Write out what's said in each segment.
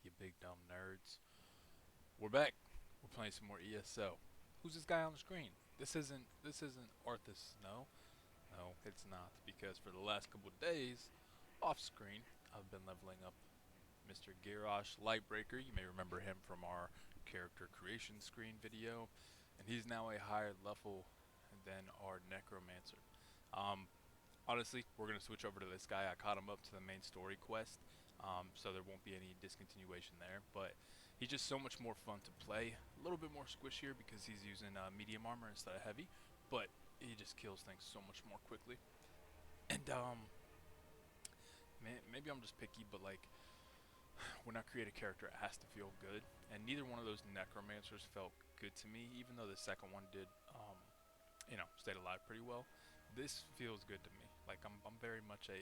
you big dumb nerds. We're back. We're playing some more ESO. Who's this guy on the screen? This isn't Arthas, no? No, it's not, because for the last couple of days, off screen, I've been leveling up Mr. Garrosh Lightbreaker. You may remember him from our character creation screen video, and he's now a higher level than our Necromancer. Um, Honestly, we're going to switch over to this guy. I caught him up to the main story quest, so there won't be any discontinuation there. But he's just so much more fun to play. A little bit more squishier because he's using medium armor instead of heavy, but he just kills things so much more quickly. And maybe I'm just picky, but like when I create a character, it has to feel good. And neither one of those necromancers felt good to me, even though the second one did, stayed alive pretty well. This feels good to me. Like I'm very much a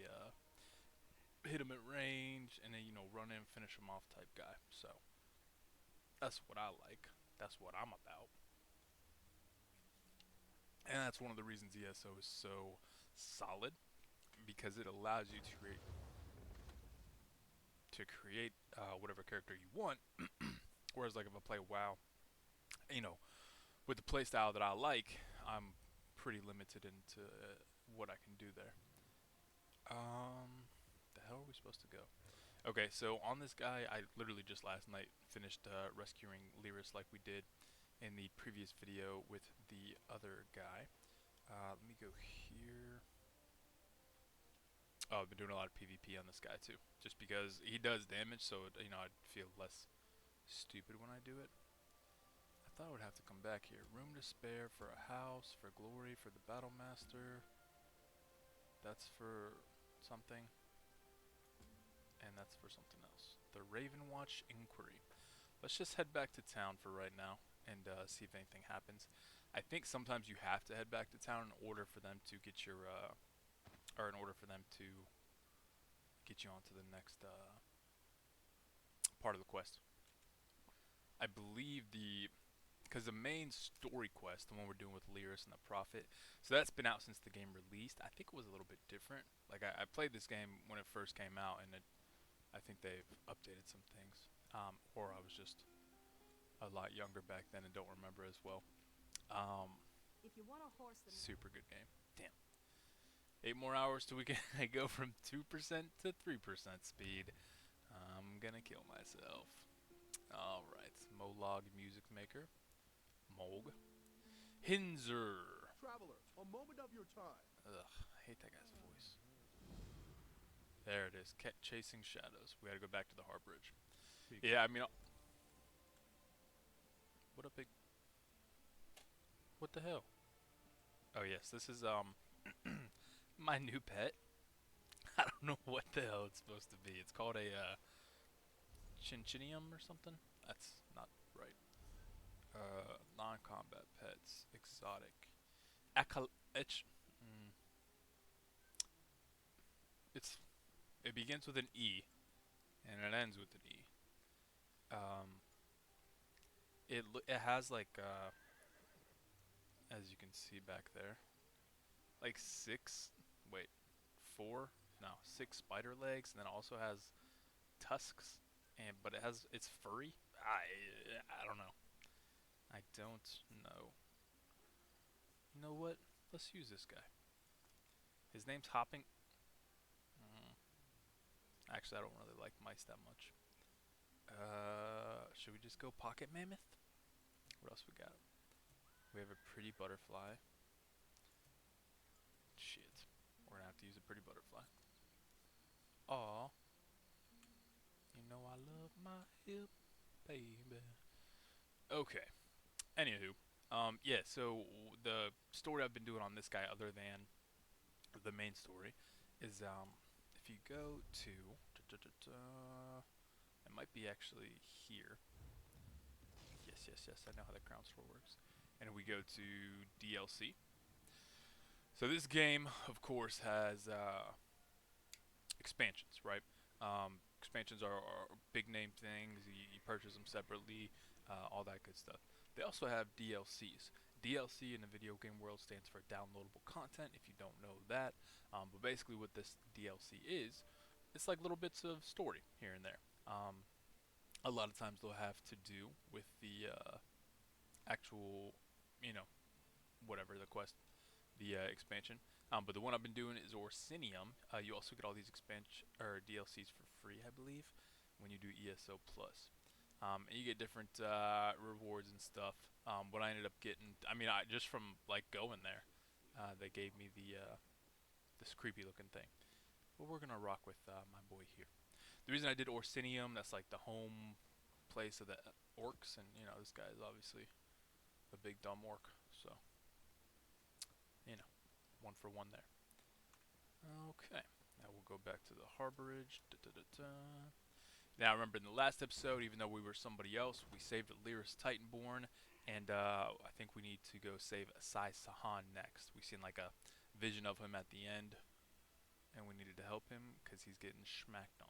hit him at range and then run in, finish him off type guy. So that's what I like. That's what I'm about. And that's one of the reasons ESO is so solid, because it allows you to create whatever character you want. Whereas like if I play WoW, you know, with the playstyle that I like, I'm pretty limited into what I can do there. The hell are we supposed to go? Okay, so on this guy, I literally just last night finished rescuing Lyris like we did in the previous video with the other guy. Let me go here. Oh, I've been doing a lot of PvP on this guy too, just because he does damage, so I'd feel less stupid when I do it. I thought I would have to come back here. Room to spare for a house, for glory, for the battle master. That's for something, and that's for something else. The Raven Watch Inquiry. Let's just head back to town for right now and see if anything happens. I think sometimes you have to head back to town in order for them to get your, or in order for them to get you onto the next part of the quest. I believe because the main story quest, the one we're doing with Lyris and the Prophet, so that's been out since the game released. I think it was a little bit different. Like I played this game when it first came out, and I think they've updated some things. Or I was just a lot younger back then and don't remember as well. If you want a horse, then Super good game. Damn. 8 more hours till we can go from 2% to 3% speed. I'm gonna kill myself. Alright, Molog Music Maker. Molg. Hinzer. Traveler, a moment of your time. Ugh, I hate that guy's voice. There it is. Chasing Shadows. We gotta go back to the Harbridge. Yeah, I mean, what a big... What the hell? Oh yes, this is my new pet. I don't know what the hell it's supposed to be. It's called a chinchinium or something. That's not right. Non-combat pets, exotic. Mm, it's it begins with an E and it ends with an E. Um, it has like as you can see back there, like six, wait, four, no, six spider legs, and then it also has tusks, and but it's furry. I don't know. I don't know. You know what? Let's use this guy. His name's Hopping. Mm, Actually, I don't really like mice that much. Should we just go Pocket Mammoth? What else we got? We have a pretty butterfly. Shit. We're gonna have to use a pretty butterfly. Aw. You know I love my hip, baby. Okay. Anywho. Yeah, so the story I've been doing on this guy, other than the main story, is, if you go to... It might be actually here. Yes, I know how the crown store works. And we go to DLC. So this game, of course, has expansions, right? Expansions are big name things. You purchase them separately, all that good stuff. They also have DLCs. DLC in the video game world stands for downloadable content, if you don't know that. But basically what this DLC is, it's like little bits of story here and there. a lot of times they'll have to do with the actual, you know, whatever the quest, the expansion. But the one I've been doing is Orsinium. You also get all these expansion or DLCs for free, I believe, when you do ESO Plus. And you get different rewards and stuff. What I ended up getting, I mean, just from like going there, they gave me this creepy looking thing. But we're gonna rock with my boy here. The reason I did Orsinium, that's like the home place of the orcs, and you know this guy is obviously a big dumb orc, so you know, one for one there. Okay, now we'll go back to the harborage. Da, da, da, da. Now, remember in the last episode, even though we were somebody else, we saved Lyris Titanborn, and I think we need to go save SaGONE next. We seen like a vision of him at the end, and we needed to help him because he's getting schmacked on.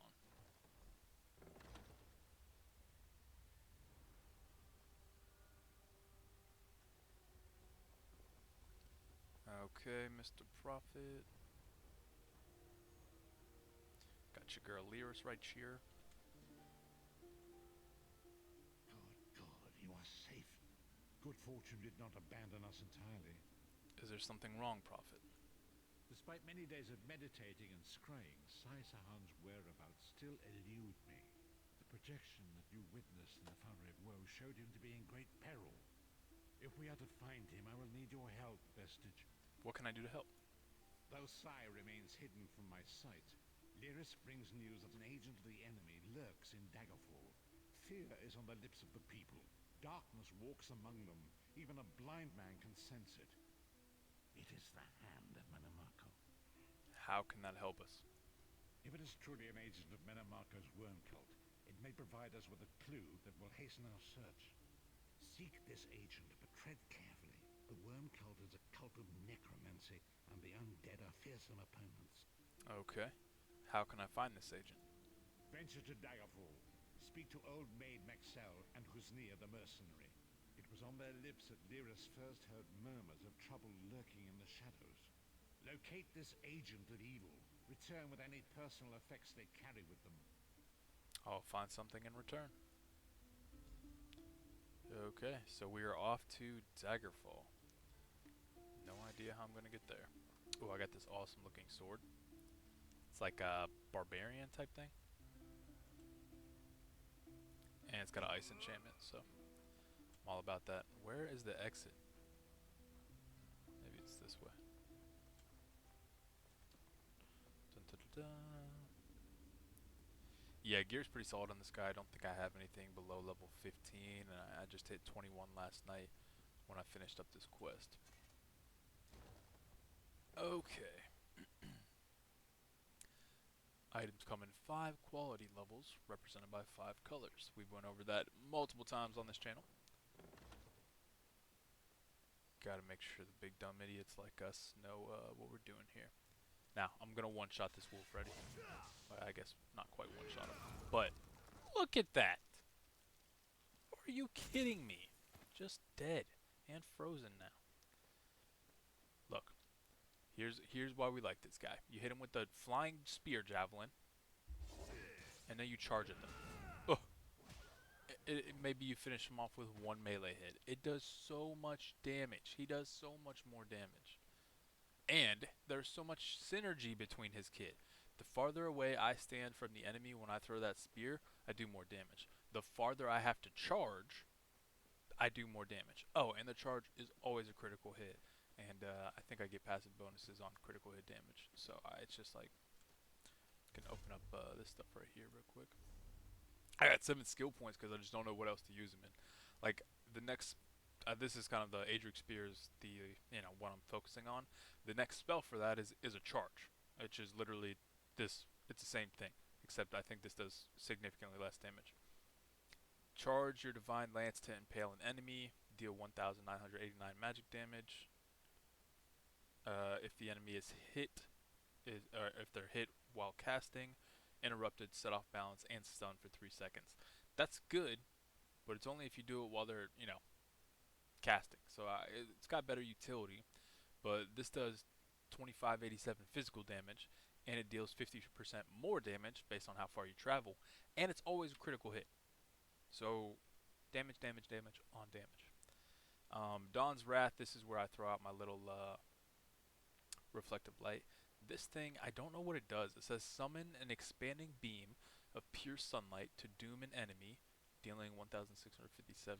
Okay, Mr. Prophet. Got your girl Lyris right here. God, you are safe. Good fortune did not abandon us entirely. Is there something wrong, Prophet? Despite many days of meditating and scrying, SaGONE's whereabouts still elude me. The projection that you witnessed in the Foundry of Woe showed him to be in great peril. If we are to find him, I will need your help, Vestige. What can I do to help? Though Sai remains hidden from my sight, Lyris brings news that an agent of the enemy lurks in Daggerfall. Fear is on the lips of the people. Darkness walks among them. Even a blind man can sense it. It is the hand of Menamarco. How can that help us? If it is truly an agent of Menamarco's worm cult, it may provide us with a clue that will hasten our search. Seek this agent, but tread carefully. The worm cult is a cult of necromancy, and the undead are fearsome opponents. Okay. How can I find this agent? Venture to Daggerfall. Speak to Old Maid Maxell and Husnia the mercenary. It was on their lips that Lyris first heard murmurs of trouble lurking in the shadows. Locate this agent of evil. Return with any personal effects they carry with them. I'll find something in return. Okay, so we are off to Daggerfall. No idea how I'm gonna get there. Oh, I got this awesome looking sword. It's like a barbarian type thing. And it's got an ice enchantment, so I'm all about that. Where is the exit? Maybe it's this way. Dun, dun, dun, dun. Yeah, gear's pretty solid on this guy. I don't think I have anything below level 15, and I just hit 21 last night when I finished up this quest. Okay. Items come in 5 quality levels, represented by 5 colors. We've went over that multiple times on this channel. Gotta make sure the big dumb idiots like us know what we're doing here. Now, I'm gonna one-shot this wolf ready. Well, I guess not quite one-shot him, but look at that! Are you kidding me? Just dead and frozen now. Look, here's why we like this guy. You hit him with the flying spear javelin, and then you charge at them. Oh, maybe you finish him off with 1 melee hit. It does so much damage. He does so much more damage. And there's so much synergy between his kit. The farther away I stand from the enemy when I throw that spear, I do more damage. The farther I have to charge, I do more damage. Oh, and the charge is always a critical hit. And I think I get passive bonuses on critical hit damage. So it's just like, I can open up this stuff right here real quick. I got 7 skill points because I just don't know what else to use them in. Like, the next, this is kind of the Adric Spears, what I'm focusing on. The next spell for that is a charge, which is literally this. It's the same thing, except I think this does significantly less damage. Charge your Divine Lance to impale an enemy, deal 1,989 magic damage. If the enemy is hit, or if they're hit while casting, interrupted, set off balance, and stun for 3 seconds. That's good, but it's only if you do it while they're, casting. So it's got better utility, but this does 2587 physical damage, and it deals 50% more damage based on how far you travel, and it's always a critical hit. So damage, damage, damage on damage. Dawn's Wrath, this is where I throw out my little reflective light. This thing, I don't know what it does. It says summon an expanding beam of pure sunlight to doom an enemy, dealing 1,657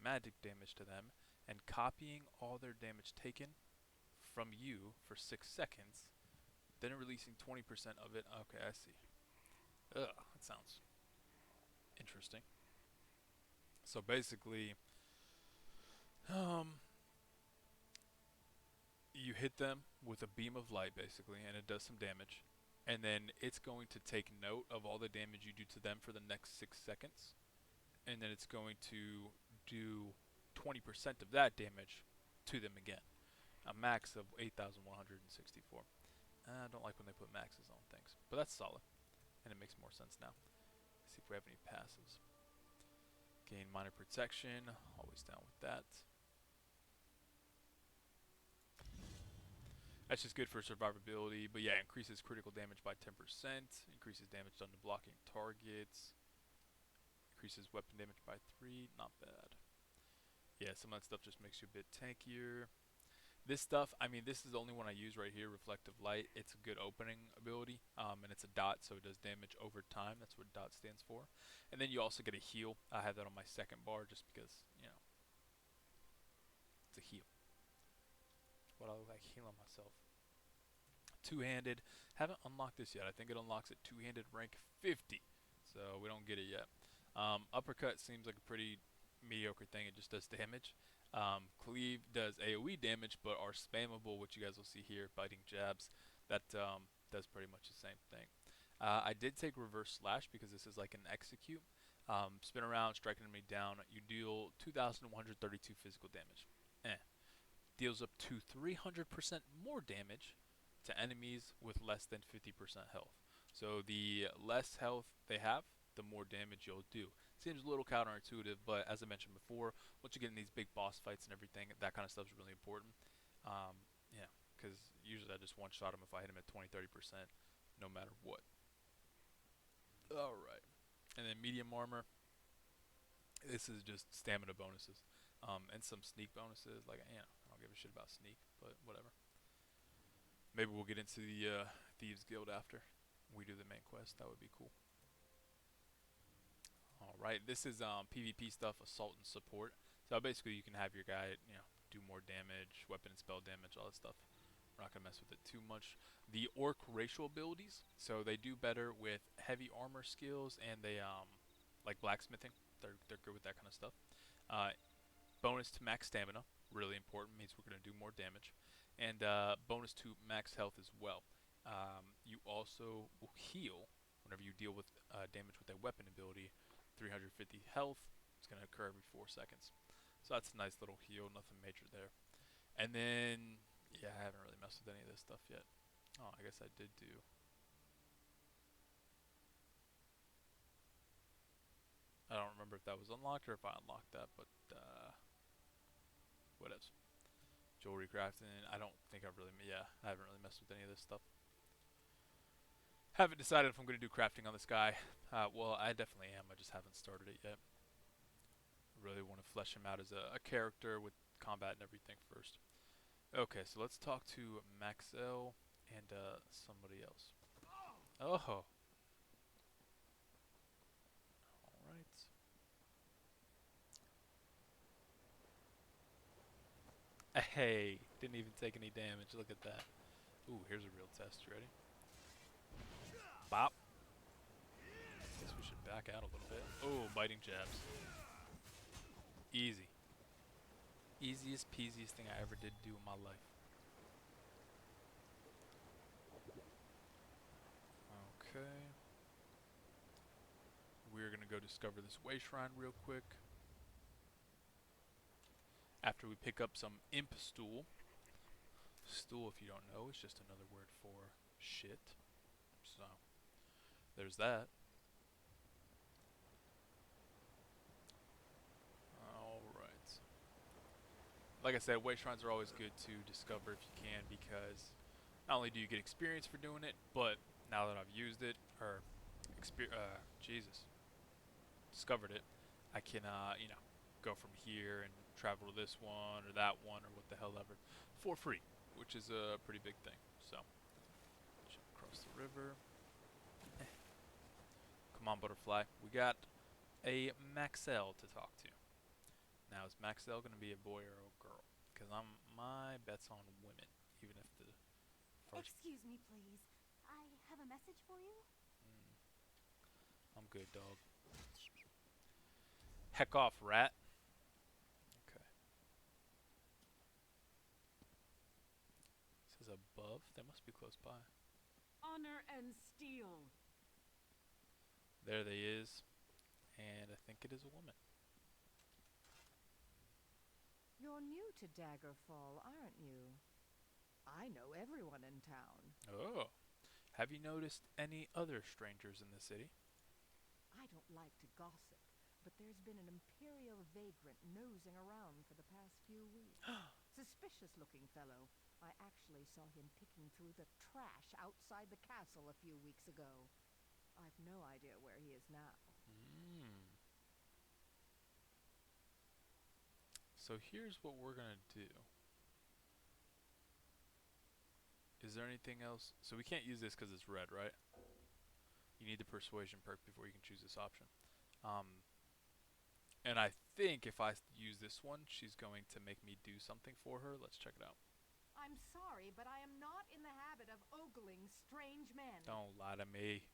magic damage to them, and copying all their damage taken from you for 6 seconds, then releasing 20% of it. Okay, I see. Ugh, that sounds interesting. So basically, you hit them with a beam of light, basically, and it does some damage. And then it's going to take note of all the damage you do to them for the next 6 seconds. And then it's going to do 20% of that damage to them again. A max of 8,164. I don't like when they put maxes on things, but that's solid. And it makes more sense now. Let's see if we have any passives. Gain minor protection, always down with that. That's just good for survivability, but yeah, increases critical damage by 10%, increases damage done to blocking targets, increases weapon damage by 3, not bad. Yeah, some of that stuff just makes you a bit tankier. This stuff, I mean, this is the only one I use right here, Reflective Light. It's a good opening ability, and it's a dot, so it does damage over time. That's what dot stands for. And then you also get a heal. I have that on my second bar just because, you know, it's a heal. What I look like healing myself. Two-handed. Haven't unlocked this yet. I think it unlocks at two-handed rank 50, so we don't get it yet. Uppercut seems like a pretty mediocre thing. It just does damage. Cleave does AoE damage, but are spammable, which you guys will see here, biting jabs. That does pretty much the same thing. I did take Reverse Slash because this is like an execute. Spin around, strike an enemy down. You deal 2,132 physical damage. Deals up to 300% more damage to enemies with less than 50% health. So the less health they have, the more damage you'll do. Seems a little counterintuitive, but as I mentioned before, once you get in these big boss fights and everything, that kind of stuff is really important. Yeah, because usually I just one-shot him if I hit him at 20-30%, no matter what. Alright. And then medium armor. This is just stamina bonuses. And some sneak bonuses. Like, you know, I don't give a shit about sneak, but whatever. Maybe we'll get into the Thieves Guild after we do the main quest. That would be cool. Alright, this is PvP stuff, assault and support. So basically you can have your guy, you know, do more damage, weapon and spell damage, all that stuff. We're not going to mess with it too much. The orc racial abilities, so they do better with heavy armor skills, and they, like blacksmithing, they're good with that kind of stuff. Bonus to max stamina, really important, means we're going to do more damage. And bonus to max health as well. You also will heal whenever you deal with damage with a weapon ability. 350 health. It's going to occur every 4 seconds. So that's a nice little heal, nothing major there. And then, yeah, I haven't really messed with any of this stuff yet. Oh, I guess I did do. I don't remember if that was unlocked or if I unlocked that, but what else? Jewelry crafting. I don't think I've really, yeah, I haven't really messed with any of this stuff. Haven't decided if I'm going to do crafting on this guy. Well, I definitely am. I just haven't started it yet. Really want to flesh him out as a character with combat and everything first. Okay, so let's talk to Maxell and somebody else. Oh. Alright. Hey, didn't even take any damage. Look at that. Ooh, here's a real test. You ready? Bop. Guess we should back out a little bit. Oh, biting jabs. Easy. Easiest peasiest thing I ever did do in my life. Okay. We're gonna go discover this way shrine real quick. After we pick up some imp stool. Stool, if you don't know, is just another word for shit. So, there's that. Alright. Like I said, way shrines are always good to discover if you can, because not only do you get experience for doing it, but now that I've used it, or Jesus, discovered it, I can, you know, go from here and travel to this one or that one or what the hell ever for free, which is a pretty big thing. So, jump across the river. Come on, butterfly. We got a Maxell to talk to. Now, is Maxell going to be a boy or a girl? Because my bet's on women, even if the first... Excuse me, please. I have a message for you. I'm good, dog. Heck off, rat. Okay. It says above. They must be close by. Honor and steel. There they is. And I think it is a woman. You're new to Daggerfall, aren't you? I know everyone in town. Oh. Have you noticed any other strangers in the city? I don't like to gossip, but there's been an Imperial vagrant nosing around for the past few weeks. Suspicious-looking fellow. I actually saw him picking through the trash outside the castle a few weeks ago. I've no idea where he is now. So here's what we're going to do. Is there anything else? So we can't use this because it's red, right? You need the Persuasion Perk before you can choose this option. And I think if I use this one, she's going to make me do something for her. Let's check it out. I'm sorry, but I am not in the habit of ogling strange men. Don't lie to me.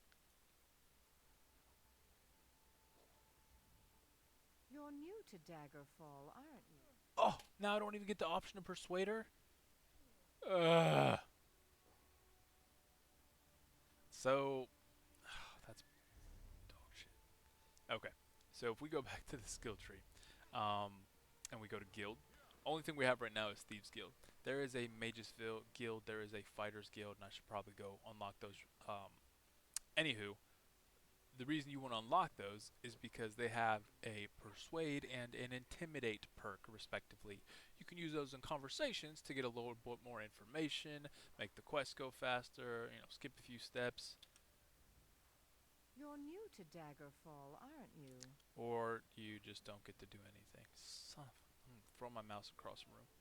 You're new to Daggerfall, aren't you? Oh, now I don't even get the option to persuade her? Ugh. So, that's dog shit. Okay, so if we go back to the skill tree, and we go to guild, only thing we have right now is Thieves Guild. There is a Mages Guild, there is a Fighters Guild, and I should probably go unlock those. Anywho, the reason you want to unlock those is because they have a Persuade and an Intimidate perk, respectively. You can use those in conversations to get a little bit more information, make the quest go faster, you know, skip a few steps. You're new to Daggerfall, aren't you? Or you just don't get to do anything. Son of a... I'm gonna throw my mouse across the room.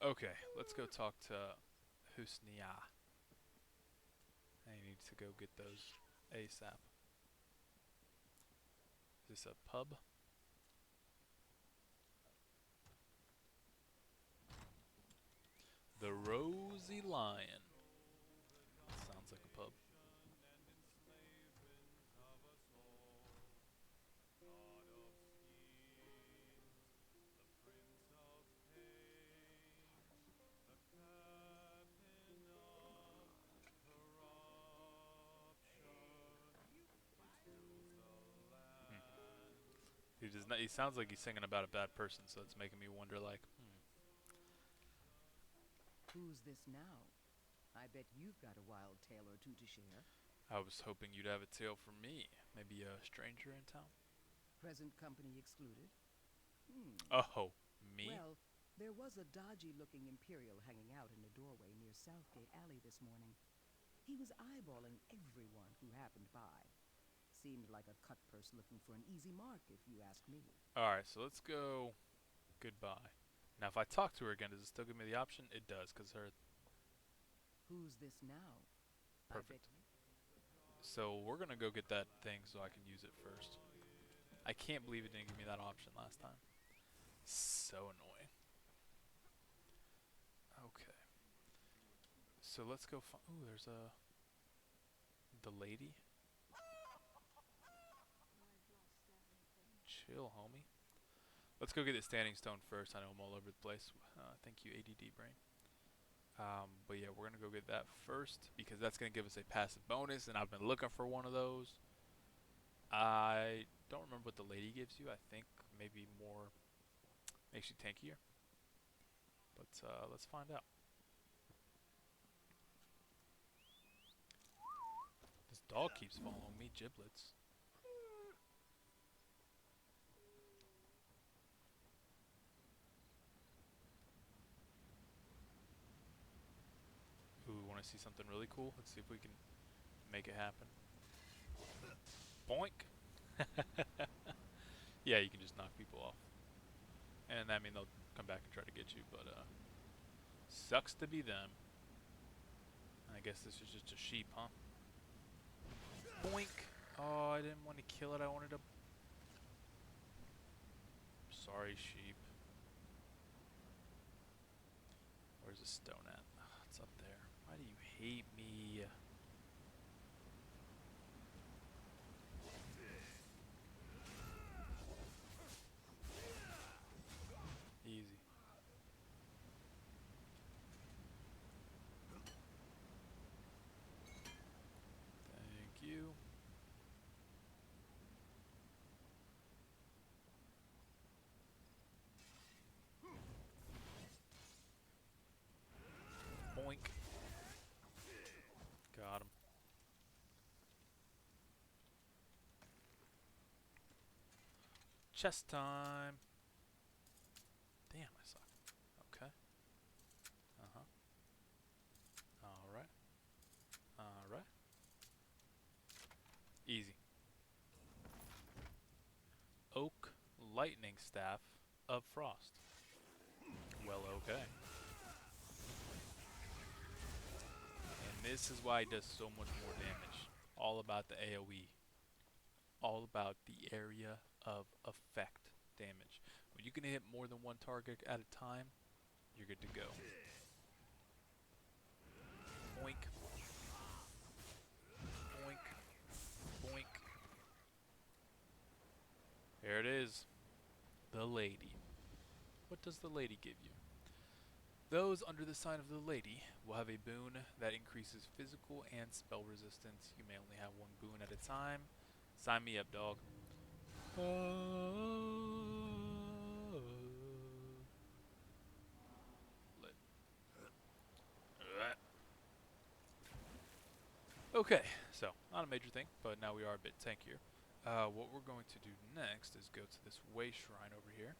Okay, let's go talk to Husnia. I need to go get those ASAP. Is this a pub? The Rosy Lion. Sounds like a pub. He does not. He sounds like he's singing about a bad person, so it's making me wonder. Like, Who's this now? I bet you've got a wild tale or two to share. I was hoping you'd have a tale for me. Maybe a stranger in town. Present company excluded? Oh, me? Well, there was a dodgy-looking Imperial hanging out in a doorway near Southgate Alley this morning. He was eyeballing everyone who happened by. Seemed like a cut purse looking for an easy mark, if you ask me. Alright, so let's go goodbye. Now, if I talk to her again, does it still give me the option? It does, because her... Who's this now? Perfect. So we're going to go get that thing so I can use it first. I can't believe it didn't give me that option last time. So annoying. Okay. So let's go find... Ooh, there's a... The lady? Chill, homie. Let's go get the standing stone first. I know I'm all over the place. Thank you, ADD brain. But yeah, we're going to go get that first because that's going to give us a passive bonus, and I've been looking for one of those. I don't remember what the lady gives you. I think maybe more makes you tankier. But let's find out. This dog keeps following me, giblets. Ooh, want to see something really cool? Let's see if we can make it happen. Boink. Yeah, you can just knock people off. And I mean, they'll come back and try to get you, but sucks to be them. I guess this is just a sheep, huh? Boink. Oh, I didn't want to kill it. I wanted to... Sorry, sheep. Where's the stone at? Oh, it's up there. Why do you hate me? Easy. Thank you. Boink. Got him. Chest time. Damn, I suck. Okay. Uh-huh. Alright. Alright. Easy. Oak lightning staff of frost. Well, okay. And this is why it does so much more damage. All about the AoE. All about the area of effect damage. When you can hit more than one target at a time, you're good to go. Boink. Boink. Boink. There it is. The lady. What does the lady give you? Those under the sign of the lady will have a boon that increases physical and spell resistance. You may only have one boon at a time. Sign me up, dog. Lit. Okay, so not a major thing, but now we are a bit tankier. What we're going to do next is go to this way shrine over here.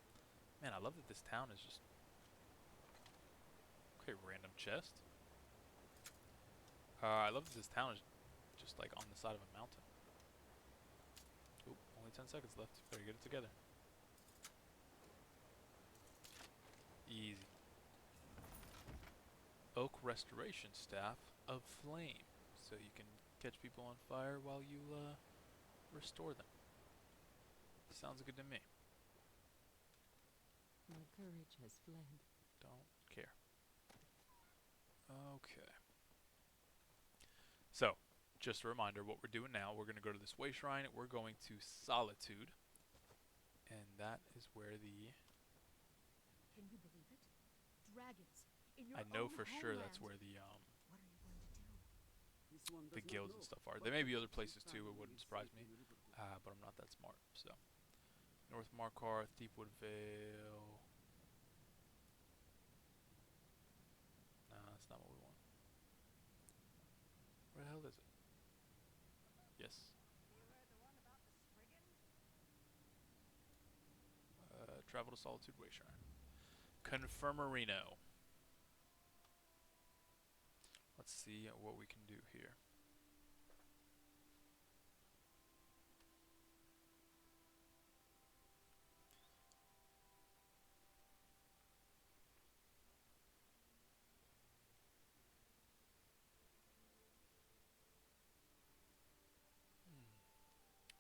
Man, I love that this town is just... Okay, random chest. I love that this town is just like on the side of a mountain. Oop, only 10 seconds left. Better get it together. Easy. Oak restoration staff of flame. So you can catch people on fire while you restore them. Sounds good to me. My courage has fled. Don't care. Okay. So, just a reminder, what we're doing now, we're going to go to this way shrine. We're going to Solitude. And that is where the... Can you believe it? Dragons in your I know own for sure that's homeland. where the What are you going to do? the guilds and stuff are. There may be other places too, it wouldn't surprise me. But I'm not that smart, so. North Markarth, Deepwood Vale. Nah, that's not what we want. Where the hell is it? Yes. Travel to Solitude Way Shrine. Confirmerino. Let's see what we can do here.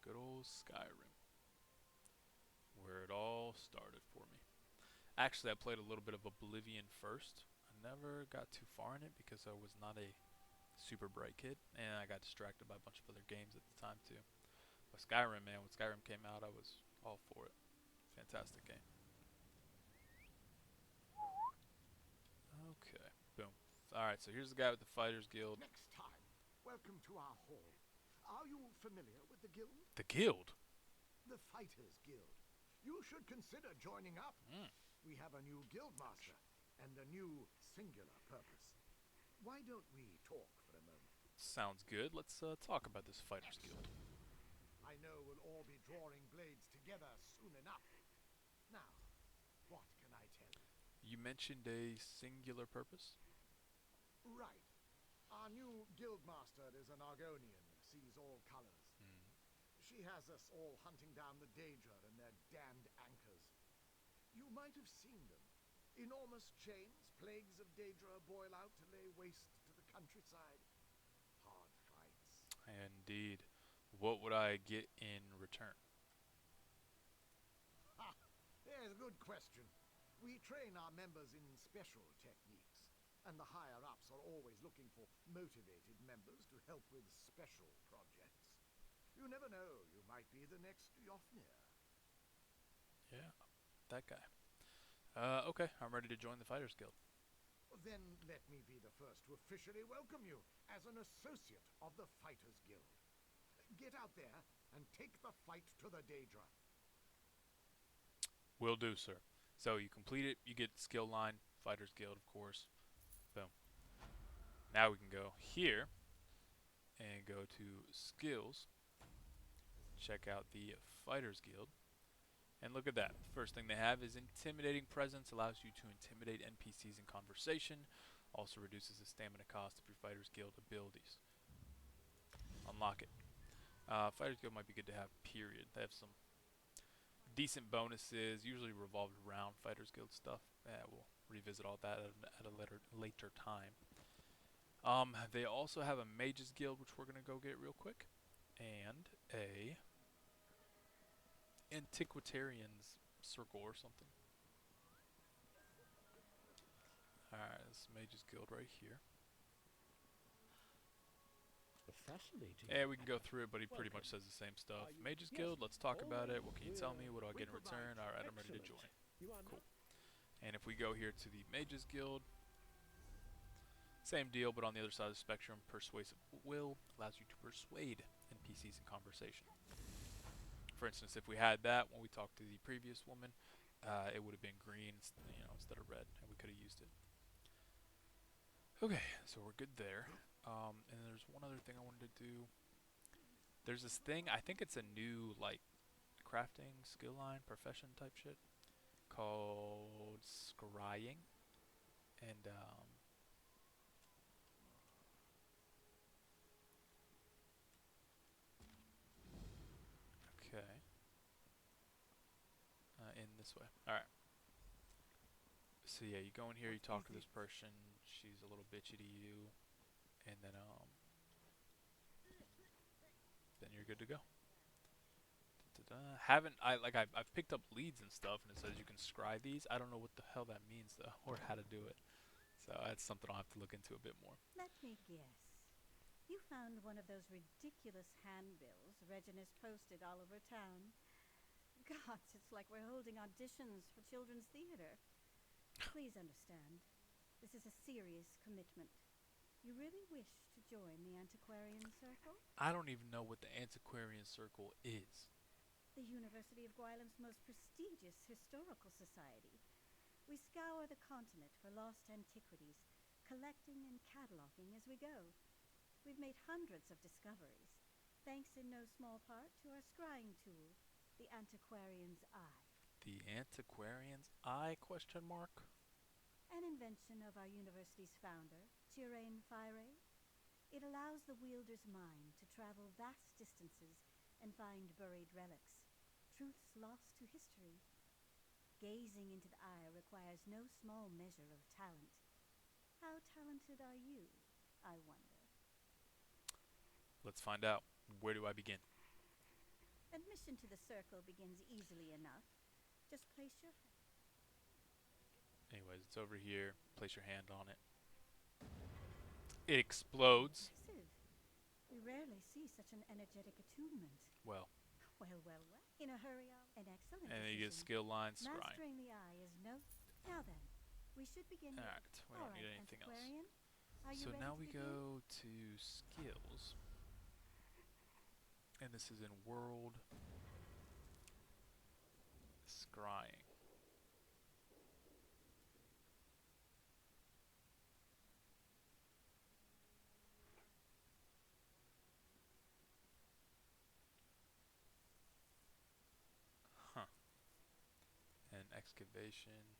Good old Skyrim. Where it all started for me. Actually, I played a little bit of Oblivion first. I never got too far in it because I was not a super bright kid, and I got distracted by a bunch of other games at the time too. But Skyrim, man, when Skyrim came out, I was all for it. Fantastic game. Okay, boom. Alright, so here's the guy with the Fighters Guild. Next time, welcome to our hall. Are you familiar with the guild? The guild? The Fighters Guild. You should consider joining up. We have a new guild master and a new singular purpose. Why don't we talk for a moment? Sounds good. Let's talk about this Fighters Guild. I know we'll all be drawing blades together soon enough. Now, what can I tell you? You mentioned a singular purpose? Right. Our new guild master is an Argonian, sees all colors. She has us all hunting down the Daedra and their damned anchors. You might have seen them. Enormous chains, plagues of Daedra boil out to lay waste to the countryside. Hard fights. Indeed. What would I get in return? Ha! There's a good question. We train our members in special techniques, and the higher-ups are always looking for motivated members to help with special projects. You never know, you might be the next Yofnir. Yeah, that guy. Okay, I'm ready to join the Fighters Guild. Then let me be the first to officially welcome you as an associate of the Fighters Guild. Get out there and take the fight to the Daedra. Will do, sir. So you complete it, you get the skill line, Fighters Guild, of course. Boom. Now we can go here and go to skills. Check out the Fighters Guild. And look at that. The first thing they have is intimidating presence, allows you to intimidate NPCs in conversation. Also reduces the stamina cost of your Fighters Guild abilities. Unlock it. Fighters Guild might be good to have, period. They have some decent bonuses, usually revolved around Fighters Guild stuff. We'll revisit all that at a later time. They also have a Mages Guild, which we're going to go get real quick. And a Antiquarian Circle or something. Alright, this Mages Guild right here. Fascinating. Yeah, we can go through it, but he pretty much says the same stuff. Mages Guild, let's talk about it. What can you tell me? What do I get in return? Alright, I'm ready to join. Cool. And if we go here to the Mages Guild, same deal, but on the other side of the spectrum. Persuasive Will allows you to persuade NPCs in conversation. For instance, if we had that when we talked to the previous woman, it would have been green, instead of red, and we could have used it. Okay, so we're good there. And there's one other thing I wanted to do. There's this thing, I think it's a new, crafting skill line, profession type shit, called Scrying. And, okay. In this way. Alright. So yeah, you go in here, you talk to this person, she's a little bitchy to you, and then you're good to go. I've picked up leads and stuff, and it says you can scry these. I don't know what the hell that means though, or how to do it. So that's something I'll have to look into a bit more. Let me guess. You found one of those ridiculous handbills Reginus posted all over town. Gods, it's like we're holding auditions for children's theater. Please understand, this is a serious commitment. You really wish to join the Antiquarian Circle? I don't even know what the Antiquarian Circle is. The University of Gwyland's most prestigious historical society. We scour the continent for lost antiquities, collecting and cataloging as we go. We've made hundreds of discoveries, thanks in no small part to our scrying tool, the Antiquarian's Eye. The Antiquarian's Eye, question mark? An invention of our university's founder, Tiraine Fire. It allows the wielder's mind to travel vast distances and find buried relics, truths lost to history. Gazing into the eye requires no small measure of talent. How talented are you, I wonder? Let's find out. Where do I begin? Admission to the circle begins easily enough. Just place your... Anyways, it's over here. Place your hand on it. It explodes. Impressive. We rarely see such an energetic attunement. Well. Well. In a hurry, an excellent And then you get decision. skill line, scrying. Mastering the eye is no... Now then, we should begin here. Alright, we don't need anything else. Antiquarian, are you So ready now to we begin? go to skills. And this is in world scrying. Huh. And excavation.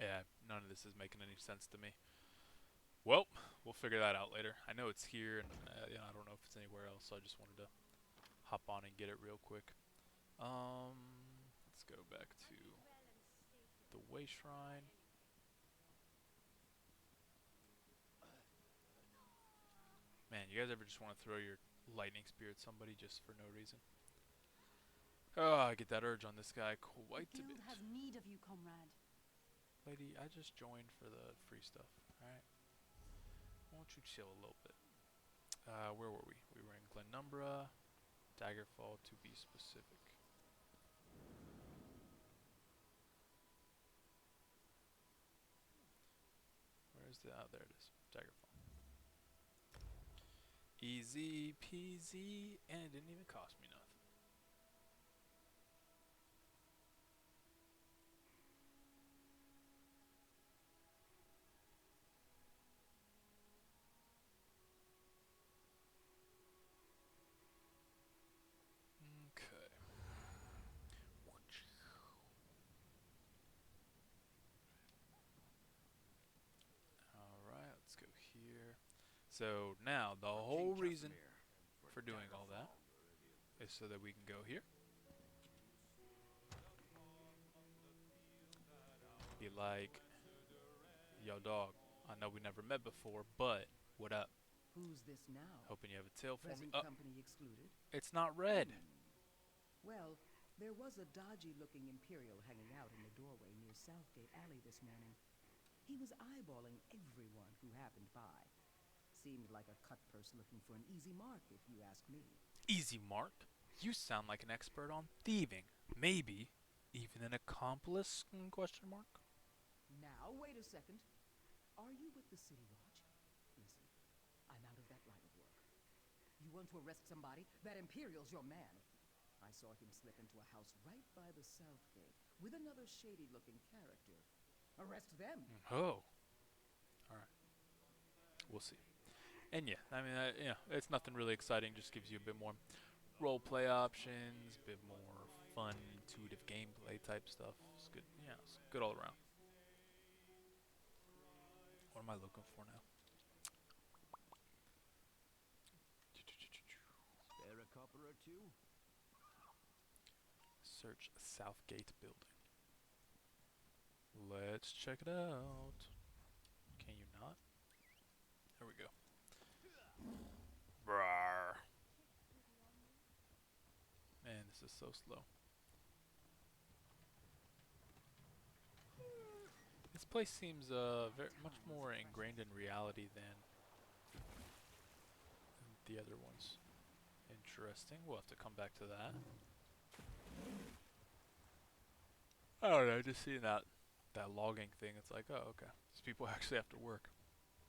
Yeah, none of this is making any sense to me. Well, we'll figure that out later. I know it's here, and I don't know if it's anywhere else, so I just wanted to hop on and get it real quick. Let's go back to the Way Shrine. Man, you guys ever just want to throw your lightning spear at somebody just for no reason? Oh, I get that urge on this guy quite a bit. has need of you, comrade. Lady, I just joined for the free stuff, alright? Won't you chill a little bit? Where were we? We were in Glenumbra, Daggerfall to be specific. Where's the, oh, there it is, Daggerfall. Easy peasy, and it didn't even cost me nothing. Okay. Alright, let's go here. So now, the whole reason for doing all that is so that we can go here. Be like, yo dog, I know we never met before, but what up? Who's this now? Hoping you have a tail for me. Present company excluded? It's not red. Well, there was a dodgy-looking Imperial hanging out in the doorway near Southgate Alley this morning. He was eyeballing everyone who happened by. Seemed like a cut purse looking for an easy mark, if you ask me. Easy mark? You sound like an expert on thieving. Maybe even an accomplice? Question mark. Now, wait a second. Are you with the City Watch? Listen, I'm out of that line of work. You want to arrest somebody? That Imperial's your man. I saw him slip into a house right by the South Gate with another shady-looking character. Arrest them. Oh. Alright. We'll see. And yeah, I mean, it's nothing really exciting. Just gives you a bit more role-play options, a bit more fun, intuitive gameplay type stuff. It's good. Yeah, it's good all around. What am I looking for now? Spare a copper or two? Search Southgate building. Let's check it out. Can you not? There we go. Brar. Man, this is so slow. This place seems very much more ingrained in reality than the other ones. Interesting. We'll have to come back to that. I don't know, just seeing that logging thing, it's like, oh, okay. These people actually have to work.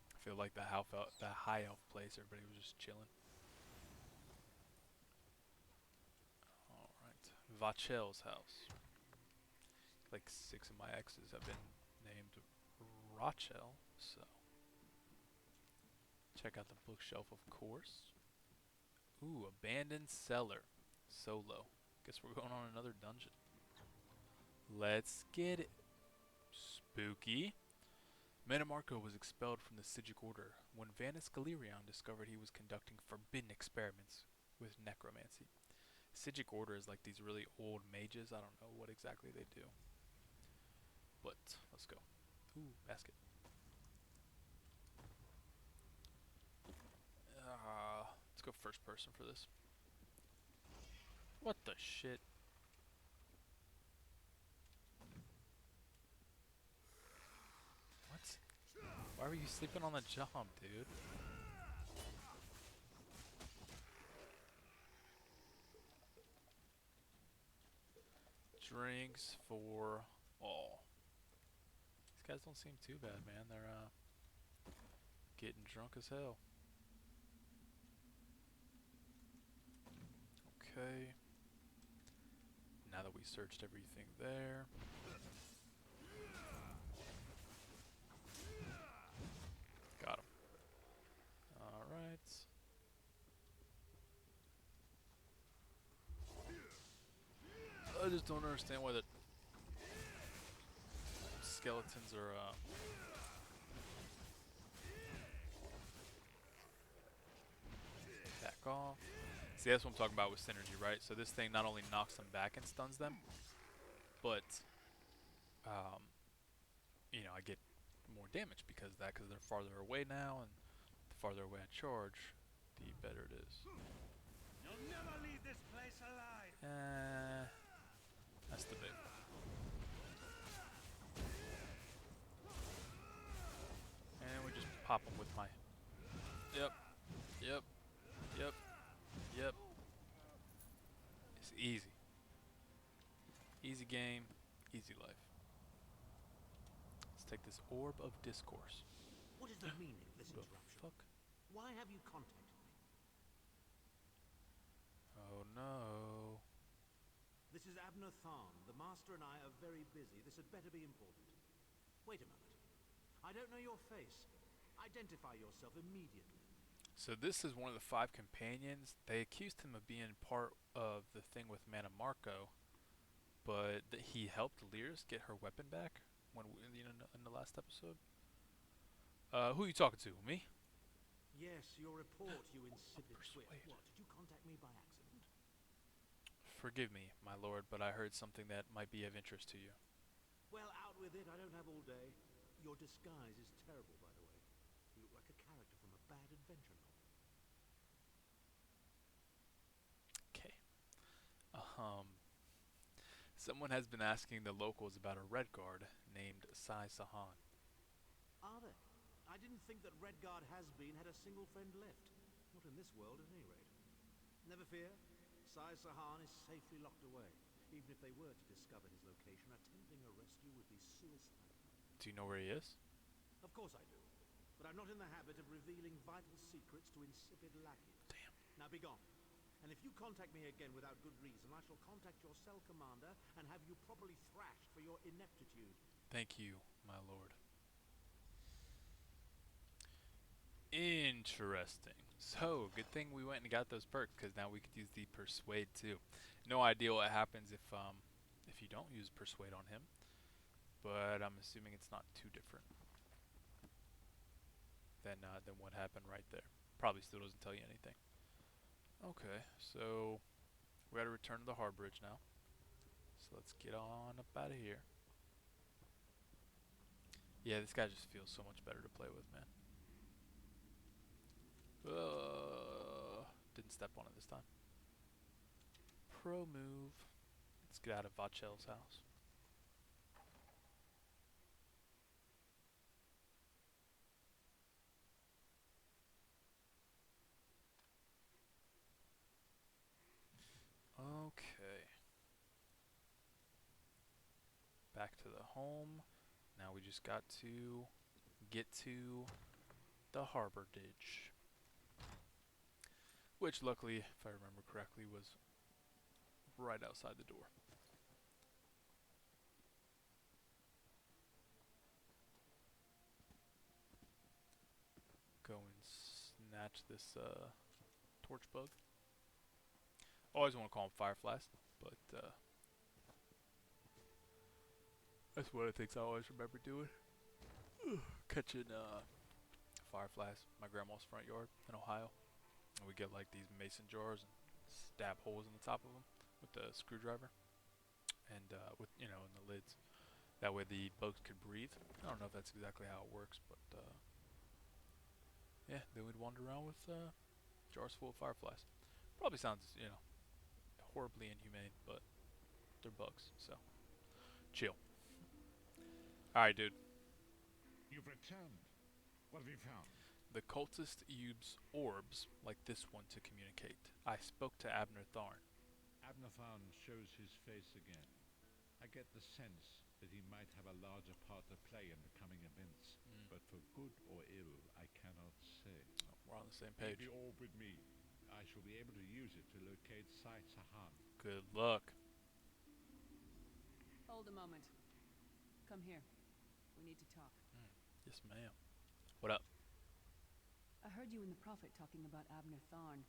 I feel like that high elf place, everybody was just chilling. Alright. Vachel's house. Like 6 of my exes have been named Rachel, so check out the bookshelf, of course. Ooh, abandoned cellar. Solo. Guess we're going on another dungeon. Let's get it. Spooky. Metamarco was expelled from the Sigic Order when Vanus Galerion discovered he was conducting forbidden experiments with necromancy. Sigic Order is like these really old mages. I don't know what exactly they do. But, let's go. Ooh, basket. Let's go first person for this. What the shit? What? Why were you sleeping on the job, dude? Drinks for all. These guys don't seem too bad, man. They're getting drunk as hell. Okay. Now that we searched everything there. Got him. Alright. I just don't understand why the skeletons are Mark off. See, that's what I'm talking about with synergy, right? So this thing not only knocks them back and stuns them, but you know, I get more damage because of that, because they're farther away now, and the farther away I charge, the better it is. You'll never leave this place alive. That's the bit. And we just pop them with my. Yep. It's easy. Easy game, easy life. Let's take this orb of discourse. What is the meaning of this The interruption? fuck? Why have you contacted me? Oh no. This is Abner Tharn. The Master and I are very busy. This had better be important. Wait a moment. I don't know your face. Identify yourself immediately. So this is one of the 5 companions. They accused him of being part of the thing with Mana Marco, but he helped Lyris get her weapon back when in the last episode. Who are you talking to? Me? Yes, your report, you insipid twit. Persuade. What, did you contact me by accident? Forgive me, my lord, but I heard something that might be of interest to you. Well, out with it. I don't have all day. Your disguise is terrible, by the way. You look like a character from a bad adventure novel. Okay. Someone has been asking the locals about a red guard named SaGONE. Are they? I didn't think that Redguard has-been had a single friend left. Not in this world, at any rate. Never fear. SaGONE is safely locked away. Even if they were to discover his location, attempting a rescue would be suicide. Do you know where he is? Of course I do. But I'm not in the habit of revealing vital secrets to insipid lackeys. Damn. Now be gone. And if you contact me again without good reason, I shall contact your cell commander and have you properly thrashed for your ineptitude. Thank you, my lord. Interesting. So, good thing we went and got those perks, because now we could use the Persuade too. No idea what happens if you don't use Persuade on him, but I'm assuming it's not too different than what happened right there. Probably still doesn't tell you anything. Okay, so we gotta return to the Harbridge now. So let's get on up out of here. Yeah, this guy just feels so much better to play with, man. Didn't step on it this time. Pro move. Let's get out of Vachel's house. Okay. Back to the home. Now we just got to get to the Harbor Ditch, which luckily, if I remember correctly, was right outside the door. Go and snatch this torch bug. Always want to call him Fireflies, but that's one of the things I always remember doing. Catching fireflies in my grandma's front yard in Ohio. And we get like these mason jars and stab holes in the top of them with the screwdriver, and with in the lids. That way the bugs could breathe. I don't know if that's exactly how it works, but yeah, then we'd wander around with jars full of fireflies. Probably sounds horribly inhumane, but they're bugs, so chill. Alright, dude. You've returned. What have you found? The cultist use orbs like this one to communicate. I spoke to Abner Tharn. Abnathan shows his face again. I get the sense that he might have a larger part to play in the coming events, but for good or ill, I cannot say. Oh, we're on the same page. Leave the orb with me. I shall be able to use it to locate SaGONE. Good luck. Hold a moment. Come here. We need to talk. Yes, ma'am. What up? I heard you and the Prophet talking about Abner Tharn.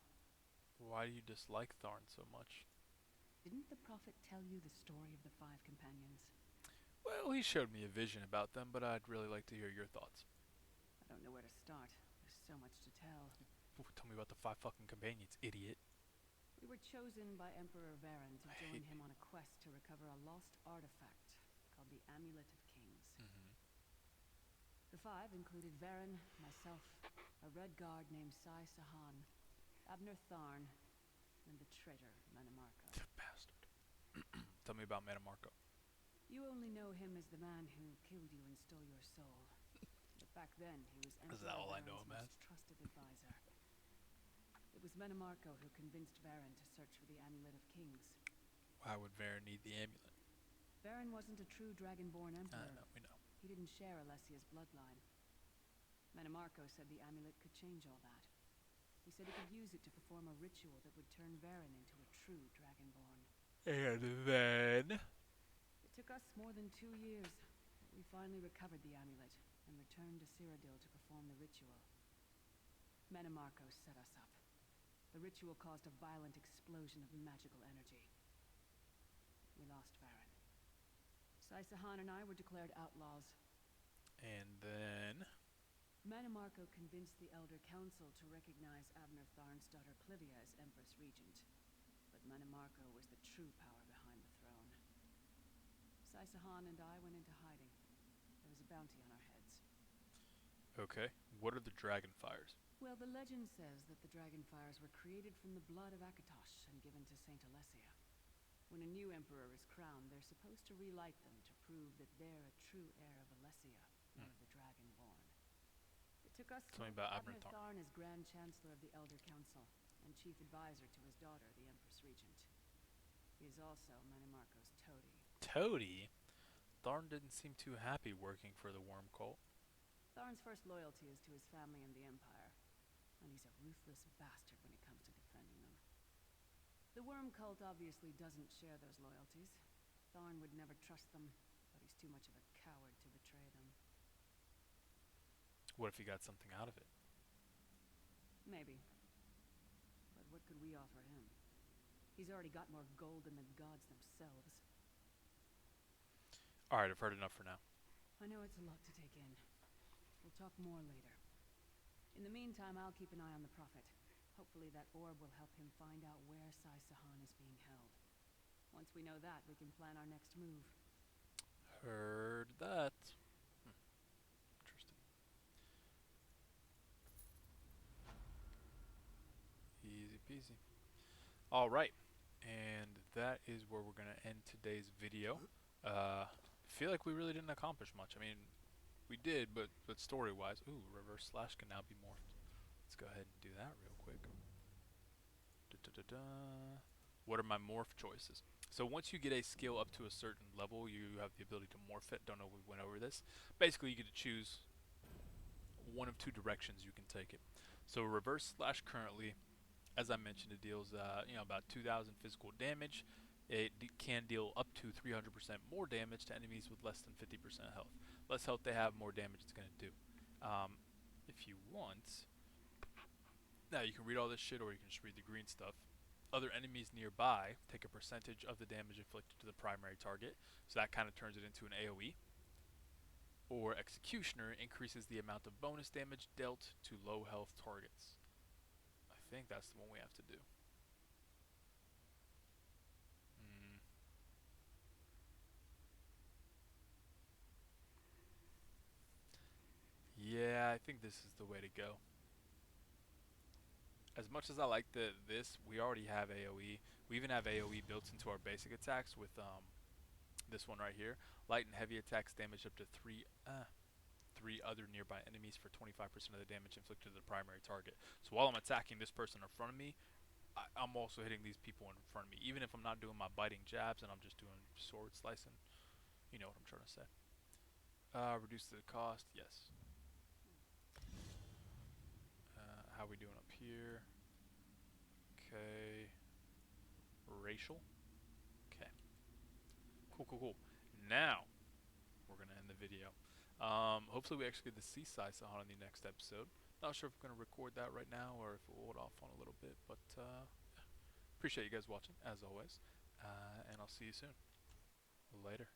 Why do you dislike Tharn so much? Didn't the Prophet tell you the story of the 5 companions? Well, he showed me a vision about them, but I'd really like to hear your thoughts. I don't know where to start. There's so much to tell. Tell me about the 5 fucking companions, idiot. We were chosen by Emperor Varen to I join hate him on a quest to recover a lost artifact called the Amulet of Kings. The 5 included Varen, myself, a red guard named SaGONE, Abner Tharn, and the traitor Manimarco. Bastard. Tell me about Metamarco. You only know him as the man who killed you and stole your soul. But back then, he was Is Emperor that all I know Varen's him as? most trusted advisor. It was Manimarco who convinced Varen to search for the Amulet of Kings. Why would Varen need the amulet? Varen wasn't a true Dragonborn emperor. No, we know. He didn't share Alessia's bloodline. Manimarco said the amulet could change all that. He said he could use it to perform a ritual that would turn Varen into a true Dragonborn. And then... It took us more than 2 years, but we finally recovered the amulet and returned to Cyrodiil to perform the ritual. Manimarco set us up. The ritual caused a violent explosion of magical energy. We lost Varen. SaGONE and I were declared outlaws. And then... Manimarco convinced the Elder Council to recognize Abner Tharn's daughter Clivia as Empress Regent. But Manimarco was the true power behind the throne. SaGONE and I went into hiding. There was a bounty on our heads. Okay, what are the Dragonfires? Well, the legend says that the Dragonfires were created from the blood of Akatosh and given to Saint Alessia. When a new emperor is crowned, they're supposed to relight them to prove that they're a true heir of Alessia, one of the Dragonborn. It took us Tell me about Abner Abner Tharn as Grand Chancellor of the Elder Council and Chief Advisor to his daughter, the Empress Regent. He is also Manimarco's toady. Toady? Tharn didn't seem too happy working for the Worm Cult. Tharn's first loyalty is to his family and the Empire, and he's a ruthless bastard when it comes to defending them. The Worm Cult obviously doesn't share those loyalties. Tharn would never trust them, but he's too much of a coward to betray them. What if he got something out of it? Maybe. But what could we offer him? He's already got more gold than the gods themselves. Alright, I've heard enough for now. I know it's a lot to take in. We'll talk more later. In the meantime, I'll keep an eye on the Prophet. Hopefully that orb will help him find out where SaGONE is being held. Once we know that, we can plan our next move. Heard that. Interesting. Easy peasy. Alright, and that is where we're going to end today's video. I feel like we really didn't accomplish much. I mean, we did, but story-wise... Ooh, reverse slash can now be morphed. Let's go ahead and do that real quick. What are my morph choices? So once you get a skill up to a certain level, you have the ability to morph it. Don't know if we went over this. Basically, you get to choose one of 2 directions you can take it. So reverse slash currently, as I mentioned, it deals about 2,000 physical damage. It can deal up to 300% more damage to enemies with less than 50% health. Less health they have, more damage it's going to do. If you want, now you can read all this shit or you can just read the green stuff. Other enemies nearby take a percentage of the damage inflicted to the primary target, so that kind of turns it into an AoE. Or Executioner increases the amount of bonus damage dealt to low health targets. I think that's the one we have to do. Yeah, I think this is the way to go. As much as I like this, we already have AoE. We even have AoE built into our basic attacks with this one right here. Light and heavy attacks damage up to 3 other nearby enemies for 25% of the damage inflicted to the primary target. So while I'm attacking this person in front of me, I'm also hitting these people in front of me. Even if I'm not doing my biting jabs and I'm just doing sword slicing. You know what I'm trying to say. Reduce the cost, yes. How we doing up here? Okay. Racial. Okay. Cool. Now, we're going to end the video. Hopefully we actually get to see SaGONE in the next episode. Not sure if we're going to record that right now or if we'll hold off on a little bit. But, yeah. Appreciate you guys watching, as always. And I'll see you soon. Later.